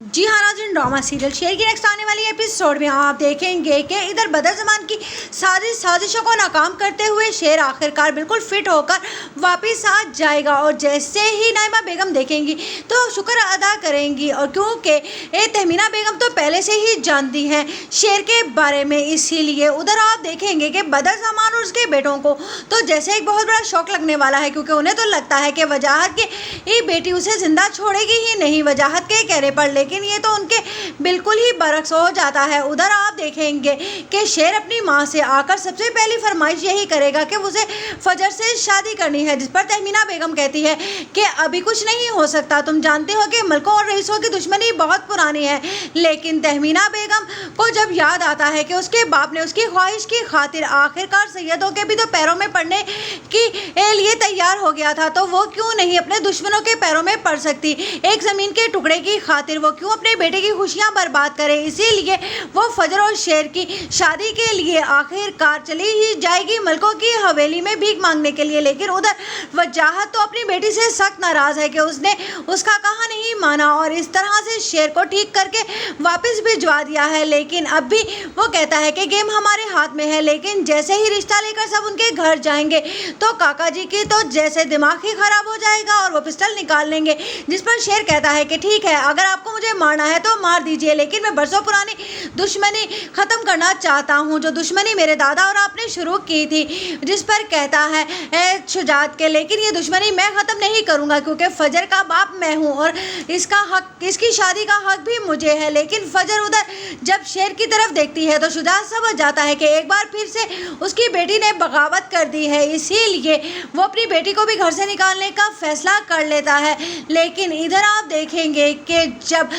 جی ہاں ناظرین، drama serial شیر کی نیکسٹ آنے والی ایپیسوڈ میں آپ دیکھیں گے کہ ادھر بدرزمان کی سازشوں کو ناکام کرتے ہوئے شیر آخرکار بالکل فٹ ہو کر واپس آ جائے گا اور جیسے ہی نائمہ بیگم دیکھیں گی تو شکر ادا کریں گی، اور کیونکہ تہمینہ بیگم تو پہلے سے ہی جانتی ہیں شیر کے بارے میں، اسی لیے ادھر آپ دیکھیں گے کہ بدرزمان اور اس کے بیٹوں کو تو جیسے ایک بہت بڑا شوق لگنے والا ہے، کیونکہ انہیں تو لگتا ہے کہ وجاہت کی بیٹی اسے زندہ چھوڑے گی ہی نہیں وجاہت کے کہنے پر، لیکن یہ تو ان کے بالکل ہی برعکس ہو جاتا ہے۔ ادھر آپ دیکھیں گے کہ شیر اپنی ماں سے آ کر سب سے پہلی فرمائش یہی کرے گا کہ اسے فجر سے شادی کرنی ہے، جس پر تہمینہ بیگم کہتی ہے کہ ابھی کچھ نہیں ہو سکتا، تم جانتے ہو کہ ملکوں اور رئیسوں کی دشمنی بہت پرانی ہے۔ لیکن تہمینہ بیگم کو جب یاد آتا ہے کہ اس کے باپ نے اس کی خواہش کی خاطر آخرکار سیدوں کے بھی تو پیروں میں پڑنے کے لیے تیار ہو گیا تھا، تو وہ کیوں نہیں اپنے دشمنوں کے پیروں میں پڑ سکتی؟ ایک زمین کے ٹکڑے کی خاطر وہ کیوں اپنے بیٹے کی خوشیاں برباد کرے؟ اسی لیے وہ فجر اور شیر کی شادی کے لیے آخرکار چلی ہی جائے گی ملکوں کی حویلی میں بھیک مانگنے کے لیے۔ لیکن ادھر وجاہت تو اپنی بیٹی سے سخت ناراض ہے کہ اس نے اس کا کہا نہیں مانا اور اس طرح سے شیر کو ٹھیک کر کے واپس بھجوا دیا ہے، لیکن اب بھی وہ کہتا ہے کہ گیم ہمارے ہاتھ میں ہے۔ لیکن جیسے ہی رشتہ لے کر سب ان کے گھر جائیں گے تو کاکا جی کی تو جیسے دماغ ہی خراب ہو جائے گا اور وہ پسٹل نکال لیں گے، جس پر شیر کہتا ہے کہ ٹھیک ہے، اگر آپ کو مجھے مارنا ہے تو مار دیجئے، لیکن میں برسوں پرانی دشمنی ختم کرنا چاہتا ہوں، جو دشمنی میرے دادا اور آپ نے شروع کی تھی۔ جس پر کہتا ہے شجاعت کے لیکن یہ دشمنی میں ختم نہیں کروں گا، کیونکہ فجر کا باپ میں ہوں اور اس کی شادی کا حق بھی مجھے ہے۔ لیکن فجر ادھر جب شیر کی طرف دیکھتی ہے تو شجاعت سمجھ جاتا ہے کہ ایک بار پھر سے اس کی بیٹی نے بغاوت کر دی ہے، اسی لیے وہ اپنی بیٹی کو بھی گھر سے نکالنے کا فیصلہ کر لیتا ہے۔ لیکن ادھر آپ دیکھیں گے کہ جب